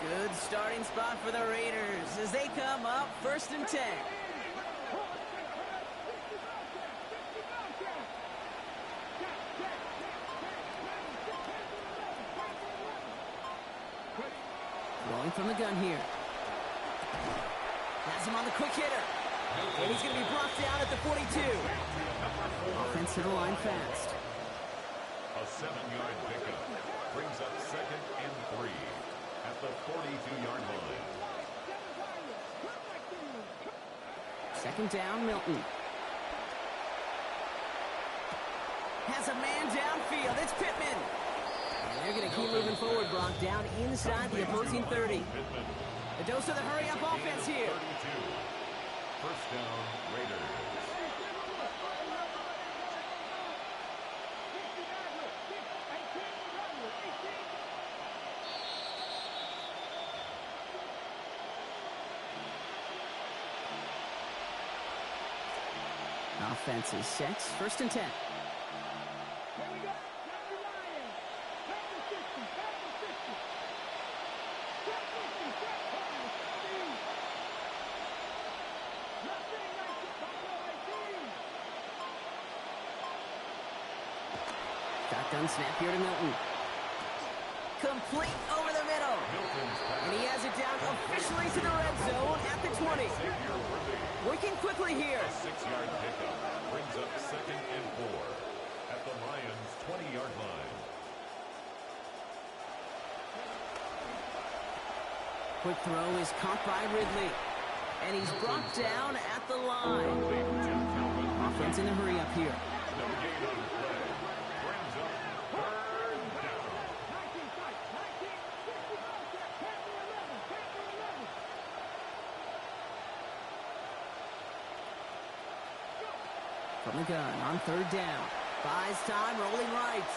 Good starting spot for the Raiders as they come up 1st and 10. Going from the gun here. Has him on the quick hitter. And he's going to be brought down at the 42. Offense to the line fast. A 7-yard pickup brings up 2nd and 3 at the 42-yard line. 2nd down, Milton. Has a man downfield. It's Pittman. And they're going to keep moving forward, Brock, down inside the opposing 30. A dose of the hurry-up offense here. 32. 1st down, Raiders. Offense is set. 1st and 10. Shotgun snap here to Milton. Complete over the middle. And he has it down officially to the red zone at the 20. Working quickly here. A 6-yard pickup brings up 2nd and 4 at the Lions' 20-yard line. Quick throw is caught by Ridley. And he's brought down at the line. Offense in a hurry up here. No gain on the play. Brings up 3rd down. From the gun on 3rd down. Buys time, rolling right.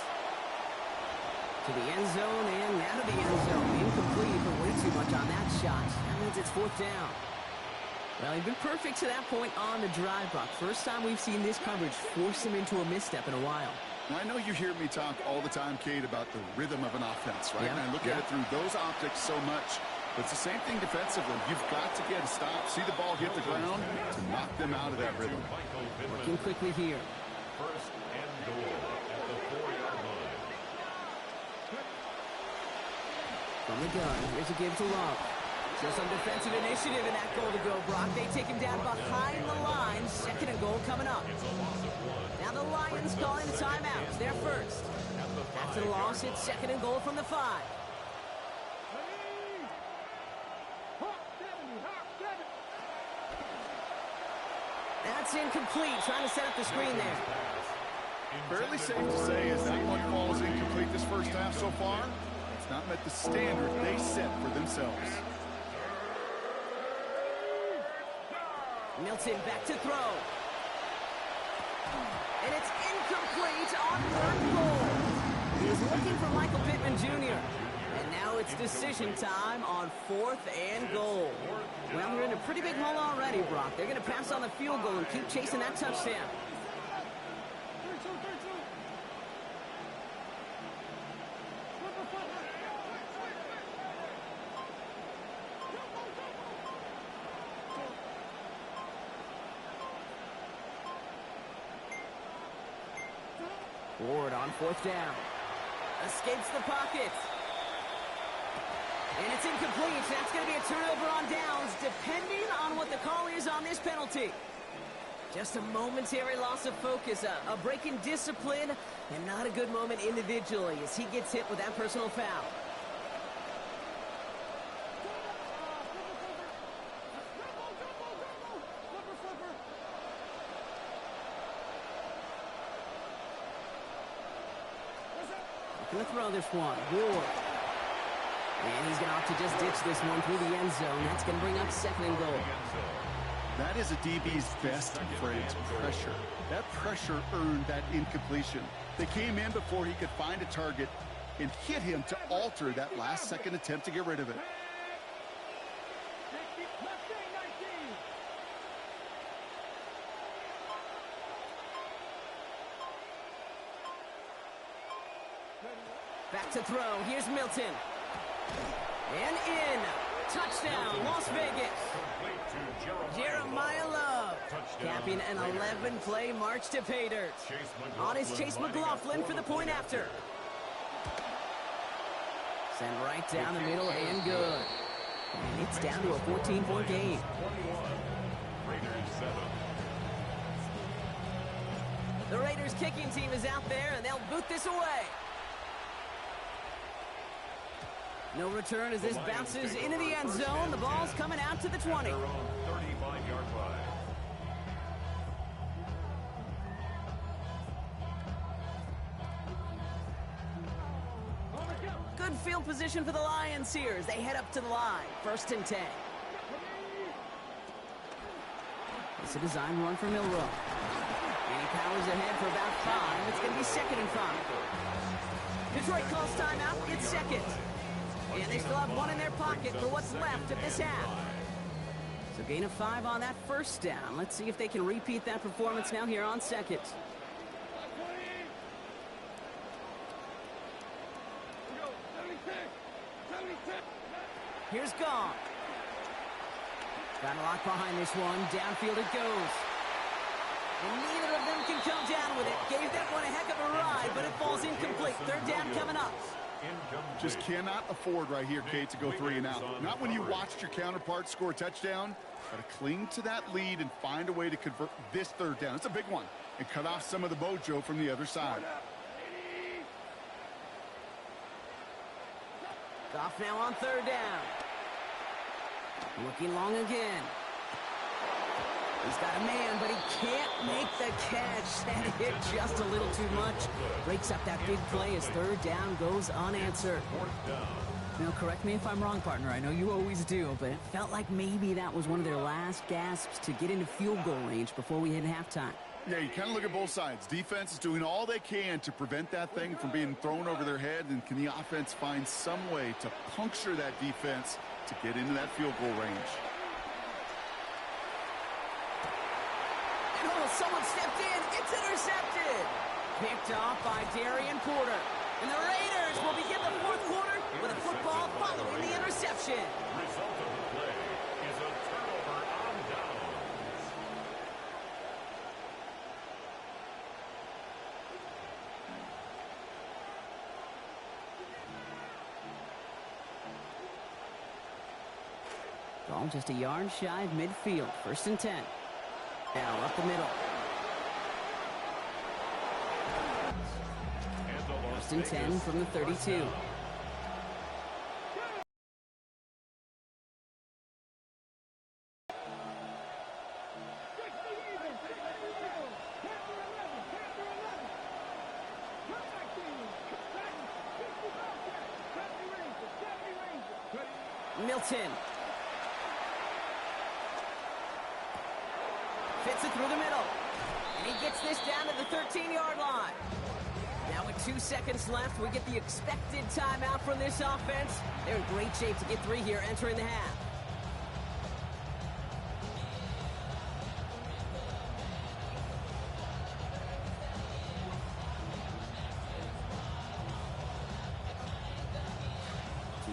To the end zone and out of the end zone. Incomplete, but way too much on that shot. That means it's 4th down. Well, he's been perfect to that point on the drive, Brock. First time we've seen this coverage force him into a misstep in a while. Well, I know you hear me talk all the time, Kate, about the rhythm of an offense, right? Yeah. And I look at it through those optics so much. But it's the same thing defensively. You've got to get a stop, see the ball hit the ground to knock them out of that rhythm. Working quickly here. 1st and goal at the 4-yard line. From the gun, here's a give to Love. Show some defensive initiative in that goal to go, Brock. They take him down behind the line. 2nd and goal coming up. Now the Lions calling the timeouts. They're first. After the loss, it's 2nd and goal from the 5. That's incomplete. Trying to set up the screen there. Fairly safe to say as that one falls incomplete this first half so far, it's not met the standard they set for themselves. Milton back to throw. And it's incomplete on 3rd goal. He's looking for Michael Pittman Jr. And now it's decision time on 4th and goal. Well, they're in a pretty big hole already, Brock. They're going to pass on the field goal and keep chasing that touchdown. Ward on 4th down. Escapes the pocket. And it's incomplete. That's going to be a turnover on downs, depending on what the call is on this penalty. Just a momentary loss of focus, a break in discipline, and not a good moment individually as he gets hit with that personal foul. Going to throw this one. Ward. And he's going to opt to just ditch this one through the end zone. That's going to bring up 2nd and goal. That is a DB's best phrase, pressure. That pressure earned that incompletion. They came in before he could find a target and hit him to alter that last-second attempt to get rid of it. Back to throw. Here's Milton. And in. Touchdown, Las Vegas. Jeremiah Love capping an 11-play march to pay dirt. On is Chase McLaughlin for the point after. Sent right down the middle and good. And it's down to a 14-point game. The Raiders kicking team is out there, and they'll boot this away. No return as this bounces into the end zone. The ball's coming out to the 20. 35-yard line. Good field position for the Lions here as they head up to the line. 1st and 10. It's a design run for Milrow. And he powers ahead for about 5. It's going to be 2nd and 5. Detroit calls timeout. It's 2nd. And they still have 1 in their pocket for what's left of this half. So gain of 5 on that 1st down. Let's see if they can repeat that performance now here on 2nd. Here's Gong. Got a lock behind this one. Downfield it goes. And neither of them can come down with it. Gave that one a heck of a ride, but it falls incomplete. 3rd down coming up. Just cannot afford right here, Kate, to go 3 and out. Not when you watched your counterpart score a touchdown. Got to cling to that lead and find a way to convert this 3rd down. It's a big one. And cut off some of the mojo from the other side. Goff now on 3rd down. Looking long again. He's got a man, but he can't make the catch. That hit just a little too much. Breaks up that big play as 3rd down goes unanswered. Now, correct me if I'm wrong, partner. I know you always do, but it felt like maybe that was one of their last gasps to get into field goal range before we hit halftime. Yeah, you kind of look at both sides. Defense is doing all they can to prevent that thing from being thrown over their head, and can the offense find some way to puncture that defense to get into that field goal range? Oh, someone stepped in. It's intercepted. Picked off by Darian Porter. And the Raiders will begin the 4th quarter with a football following the interception. Result of the play is a turnover on downs. Ball just a yard shy of midfield. 1st and 10. Now up the middle. 1st and 10 from the 32. Milton. Fits it through the middle. And he gets this down to the 13-yard line. Now with 2 seconds left, we get the expected timeout from this offense. They're in great shape to get 3 here entering the half.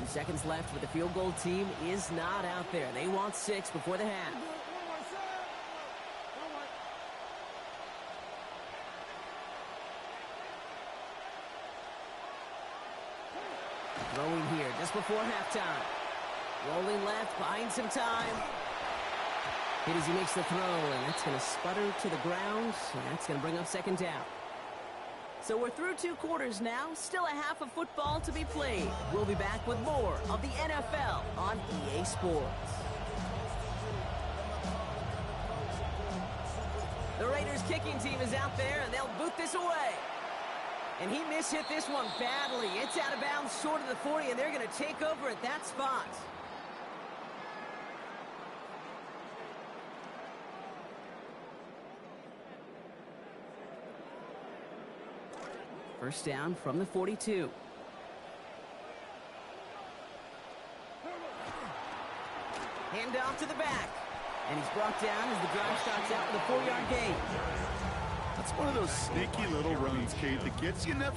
Seconds left, but the field goal team is not out there. They want 6 before the half. Throwing here just before halftime. Rolling left, buying some time. Hit as he makes the throw, and that's going to sputter to the ground, and that's going to bring up 2nd down. So we're through 2 quarters now, still a half of football to be played. We'll be back with more of the NFL on EA Sports. The Raiders kicking team is out there, and they'll boot this away. And he mishit this one badly. It's out of bounds short of the 40, and they're going to take over at that spot. First down from the 42. Hand off to the back. And he's brought down as the drive starts out with a 4-yard gain. That's one of those sneaky little runs, Kate, that gets you enough